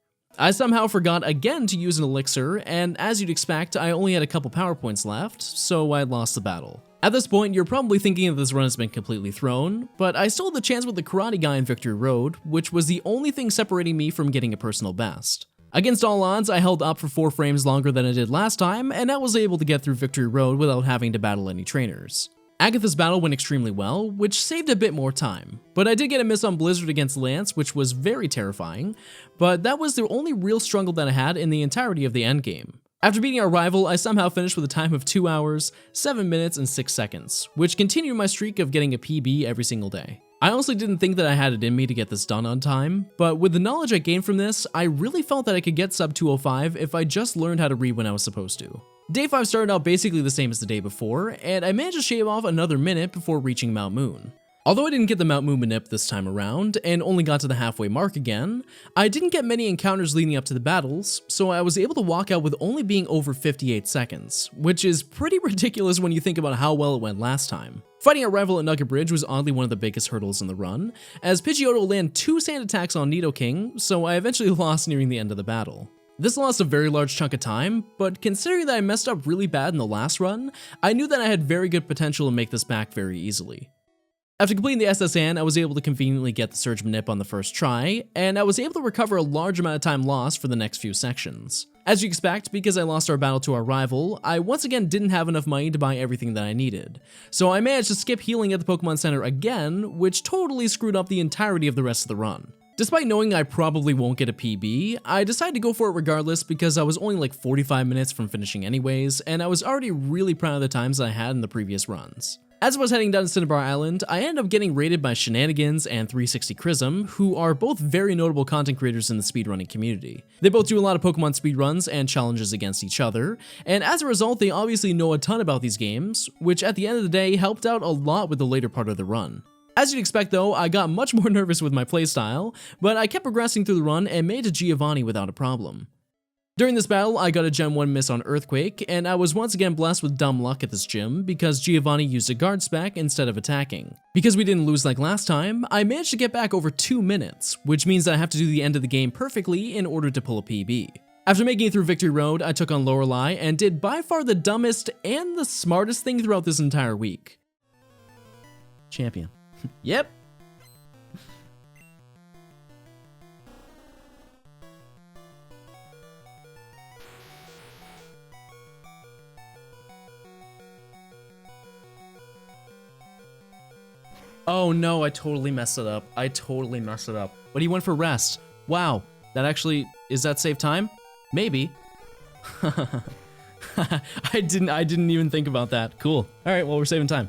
I somehow forgot again to use an elixir, and as you'd expect, I only had a couple power points left, so I lost the battle. At this point, you're probably thinking that this run has been completely thrown, but I still had the chance with the Karate Guy in Victory Road, which was the only thing separating me from getting a personal best. Against all odds, I held up for 4 frames longer than I did last time, and I was able to get through Victory Road without having to battle any trainers. Agatha's battle went extremely well, which saved a bit more time, but I did get a miss on Blizzard against Lance, which was very terrifying, but that was the only real struggle that I had in the entirety of the endgame. After beating our rival, I somehow finished with a time of 2 hours, 7 minutes, and 6 seconds, which continued my streak of getting a PB every single day. I honestly didn't think that I had it in me to get this done on time, but with the knowledge I gained from this, I really felt that I could get sub 205 if I just learned how to read when I was supposed to. Day 5 started out basically the same as the day before, and I managed to shave off another minute before reaching Mount Moon. Although I didn't get the Mount Moon manip this time around, and only got to the halfway mark again, I didn't get many encounters leading up to the battles, so I was able to walk out with only being over 58 seconds, which is pretty ridiculous when you think about how well it went last time. Fighting our rival at Nugget Bridge was oddly one of the biggest hurdles in the run, as Pidgeotto landed 2 sand attacks on Nidoking, so I eventually lost nearing the end of the battle. This lost a very large chunk of time, but considering that I messed up really bad in the last run, I knew that I had very good potential to make this back very easily. After completing the SSN, I was able to conveniently get the Surge manip on the first try, and I was able to recover a large amount of time lost for the next few sections. As you expect, because I lost our battle to our rival, I once again didn't have enough money to buy everything that I needed, so I managed to skip healing at the Pokemon Center again, which totally screwed up the entirety of the rest of the run. Despite knowing I probably won't get a PB, I decided to go for it regardless because I was only like 45 minutes from finishing anyways, and I was already really proud of the times I had in the previous runs. As I was heading down to Cinnabar Island, I ended up getting raided by SheNanagans and 360 Chrism, who are both very notable content creators in the speedrunning community. They both do a lot of Pokemon speedruns and challenges against each other, and as a result they obviously know a ton about these games, which at the end of the day helped out a lot with the later part of the run. As you'd expect though, I got much more nervous with my playstyle, but I kept progressing through the run and made it to Giovanni without a problem. During this battle, I got a Gen 1 miss on Earthquake, and I was once again blessed with dumb luck at this gym because Giovanni used a guard spec instead of attacking. Because we didn't lose like last time, I managed to get back over 2 minutes, which means I have to do the end of the game perfectly in order to pull a PB. After making it through Victory Road, I took on Lorelei and did by far the dumbest and the smartest thing throughout this entire week. Champion. Yep. Oh no, I totally messed it up. But he went for rest. Wow, that actually, is that save time? Maybe. I didn't even think about that. Cool. All right, well, we're saving time.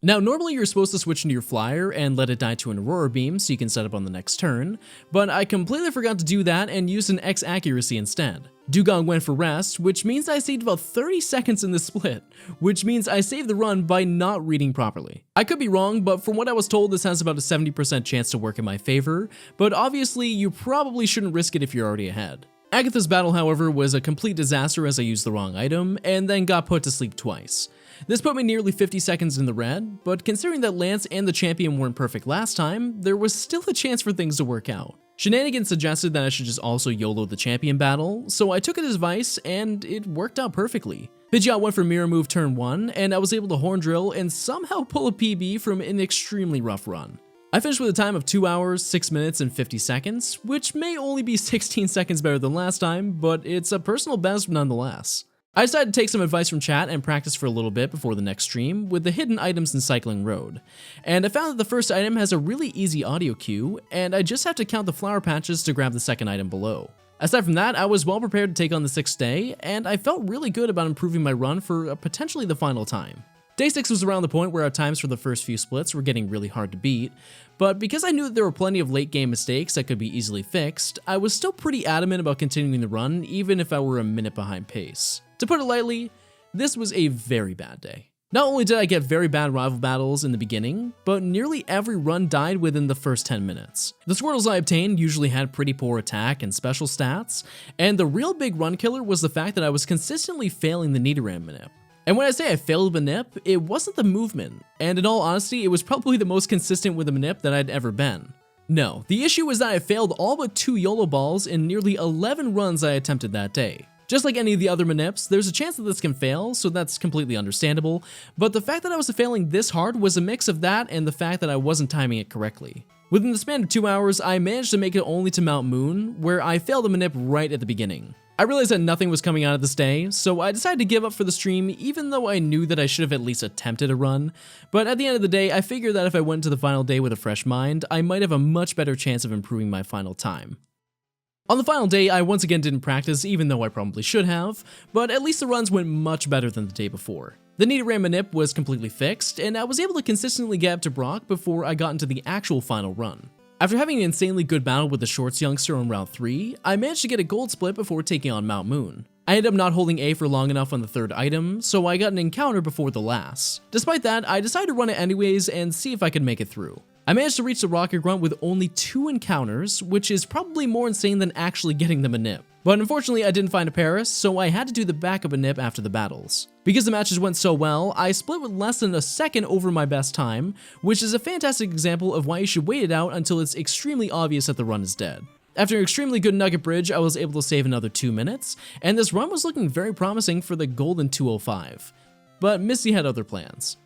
Now, normally you're supposed to switch into your flyer and let it die to an Aurora Beam so you can set up on the next turn, but I completely forgot to do that and used an X accuracy instead. Dugong went for rest, which means I saved about 30 seconds in the split, which means I saved the run by not reading properly. I could be wrong, but from what I was told, this has about a 70% chance to work in my favor, but obviously you probably shouldn't risk it if you're already ahead. Agatha's battle, however, was a complete disaster as I used the wrong item, and then got put to sleep twice. This put me nearly 50 seconds in the red, but considering that Lance and the champion weren't perfect last time, there was still a chance for things to work out. SheNanagans suggested that I should just also YOLO the champion battle, so I took his advice and it worked out perfectly. Pidgeot went for Mirror Move turn 1, and I was able to Horn Drill and somehow pull a PB from an extremely rough run. I finished with a time of 2 hours, 6 minutes, and 50 seconds, which may only be 16 seconds better than last time, but it's a personal best nonetheless. I decided to take some advice from chat and practice for a little bit before the next stream with the hidden items in Cycling Road, and I found that the first item has a really easy audio cue, and I just have to count the flower patches to grab the second item below. Aside from that, I was well prepared to take on the 6th day, and I felt really good about improving my run for potentially the final time. Day 6 was around the point where our times for the first few splits were getting really hard to beat, but because I knew that there were plenty of late game mistakes that could be easily fixed, I was still pretty adamant about continuing the run even if I were a minute behind pace. To put it lightly, this was a very bad day. Not only did I get very bad rival battles in the beginning, but nearly every run died within the first 10 minutes. The Squirtles I obtained usually had pretty poor attack and special stats, and the real big run killer was the fact that I was consistently failing the Nidoran manip. And when I say I failed the manip, it wasn't the movement, and in all honesty, it was probably the most consistent with a manip that I'd ever been. No, the issue was that I failed all but 2 YOLO balls in nearly 11 runs I attempted that day. Just like any of the other manips, there's a chance that this can fail, so that's completely understandable, but the fact that I was failing this hard was a mix of that and the fact that I wasn't timing it correctly. Within the span of 2 hours, I managed to make it only to Mount Moon, where I failed a manip right at the beginning. I realized that nothing was coming out of this day, so I decided to give up for the stream even though I knew that I should have at least attempted a run, but at the end of the day, I figured that if I went into the final day with a fresh mind, I might have a much better chance of improving my final time. On the final day, I once again didn't practice even though I probably should have, but at least the runs went much better than the day before. The Nidoran manip was completely fixed, and I was able to consistently get up to Brock before I got into the actual final run. After having an insanely good battle with the Shorts youngster on Route 3, I managed to get a gold split before taking on Mount Moon. I ended up not holding A for long enough on the 3rd item, so I got an encounter before the last. Despite that, I decided to run it anyways and see if I could make it through. I managed to reach the Rocket Grunt with only 2 encounters, which is probably more insane than actually getting the manip. But unfortunately I didn't find a Paris, so I had to do the backup manip after the battles. Because the matches went so well, I split with less than a second over my best time, which is a fantastic example of why you should wait it out until it's extremely obvious that the run is dead. After an extremely good Nugget Bridge, I was able to save another 2 minutes, and this run was looking very promising for the golden 205. But Misty had other plans.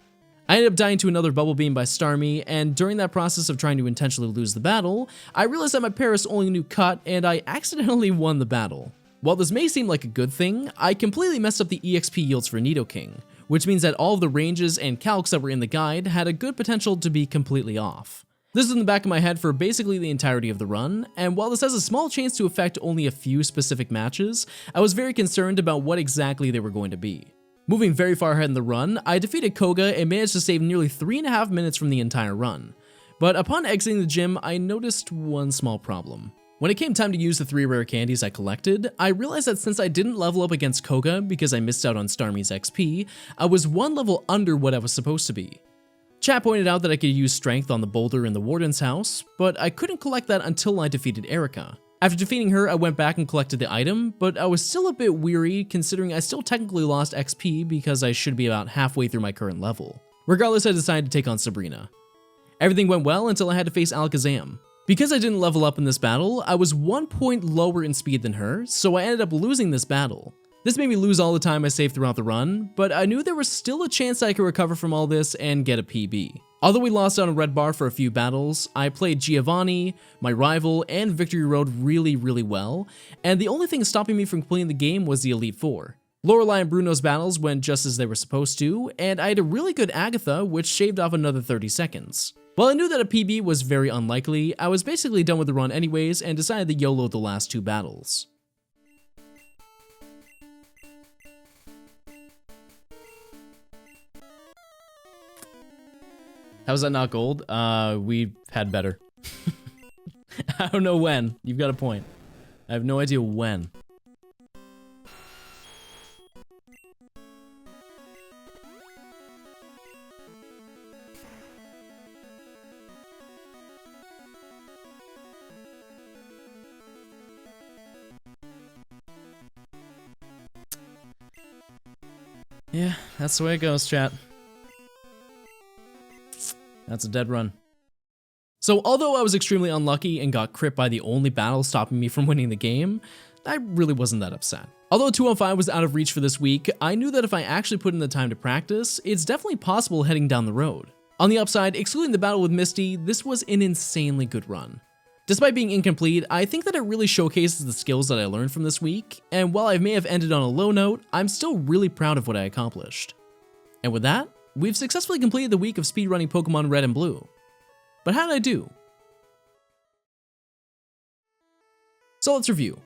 I ended up dying to another Bubble Beam by Starmie, and during that process of trying to intentionally lose the battle, I realized that my Paris only knew Cut, and I accidentally won the battle. While this may seem like a good thing, I completely messed up the EXP yields for Nidoking, which means that all of the ranges and calcs that were in the guide had a good potential to be completely off. This is in the back of my head for basically the entirety of the run, and while this has a small chance to affect only a few specific matches, I was very concerned about what exactly they were going to be. Moving very far ahead in the run, I defeated Koga and managed to save nearly 3.5 minutes from the entire run. But upon exiting the gym, I noticed one small problem. When it came time to use the 3 rare candies I collected, I realized that since I didn't level up against Koga because I missed out on Starmie's XP, I was 1 level under what I was supposed to be. Chat pointed out that I could use strength on the boulder in the warden's house, but I couldn't collect that until I defeated Erica. After defeating her, I went back and collected the item, but I was still a bit weary considering I still technically lost XP because I should be about halfway through my current level. Regardless, I decided to take on Sabrina. Everything went well until I had to face Alakazam. Because I didn't level up in this battle, I was 1 point lower in speed than her, so I ended up losing this battle. This made me lose all the time I saved throughout the run, but I knew there was still a chance I could recover from all this and get a PB. Although we lost on a red bar for a few battles, I played Giovanni, my rival, and Victory Road really well, and the only thing stopping me from completing the game was the Elite Four. Lorelei and Bruno's battles went just as they were supposed to, and I had a really good Agatha, which shaved off another 30 seconds. While I knew that a PB was very unlikely, I was basically done with the run anyways and decided to YOLO the last 2 battles. How's that not gold? We had better. I don't know when. You've got a point. I have no idea when. Yeah, that's the way it goes, chat. That's a dead run. So although I was extremely unlucky and got crit by the only battle stopping me from winning the game, I really wasn't that upset. Although 215 was out of reach for this week, I knew that if I actually put in the time to practice, it's definitely possible heading down the road. On the upside, excluding the battle with Misty, this was an insanely good run. Despite being incomplete, I think that it really showcases the skills that I learned from this week, and while I may have ended on a low note, I'm still really proud of what I accomplished. And with that, we've successfully completed the week of speedrunning Pokemon Red and Blue. But how did I do? So let's review.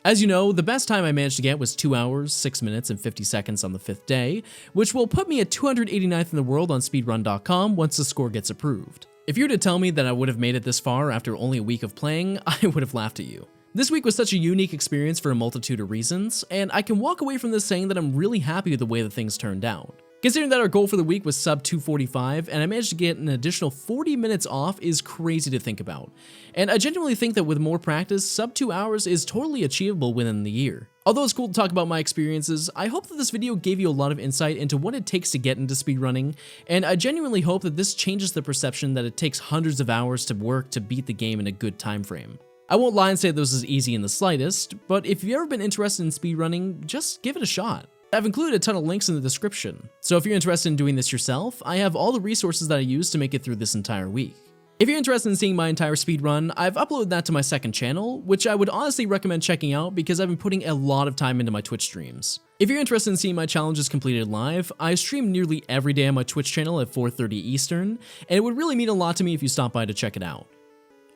As you know, the best time I managed to get was 2 hours, 6 minutes, and 50 seconds on the 5th day, which will put me at 289th in the world on speedrun.com once the score gets approved. If you were to tell me that I would have made it this far after only a week of playing, I would have laughed at you. This week was such a unique experience for a multitude of reasons, and I can walk away from this saying that I'm really happy with the way that things turned out. Considering that our goal for the week was sub 245 and I managed to get an additional 40 minutes off is crazy to think about. And I genuinely think that with more practice, sub 2 hours is totally achievable within the year. Although it's cool to talk about my experiences, I hope that this video gave you a lot of insight into what it takes to get into speedrunning, and I genuinely hope that this changes the perception that it takes hundreds of hours to work to beat the game in a good time frame. I won't lie and say this is easy in the slightest, but if you've ever been interested in speedrunning, just give it a shot. I've included a ton of links in the description, so if you're interested in doing this yourself, I have all the resources that I used to make it through this entire week. If you're interested in seeing my entire speedrun, I've uploaded that to my second channel, which I would honestly recommend checking out because I've been putting a lot of time into my Twitch streams. If you're interested in seeing my challenges completed live, I stream nearly every day on my Twitch channel at 4:30 Eastern, and it would really mean a lot to me if you stop by to check it out.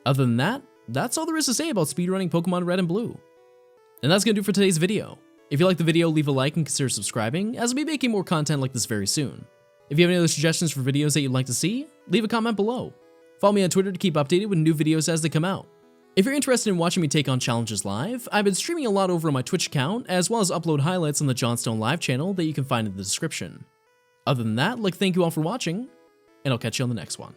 Other than that, that's all there is to say about speedrunning Pokemon Red and Blue. And that's gonna do it for today's video. If you liked the video, leave a like and consider subscribing, as I'll be making more content like this very soon. If you have any other suggestions for videos that you'd like to see, leave a comment below. Follow me on Twitter to keep updated with new videos as they come out. If you're interested in watching me take on challenges live, I've been streaming a lot over on my Twitch account, as well as upload highlights on the Johnstone live channel that you can find in the description. Other than that, thank you all for watching, and I'll catch you on the next one.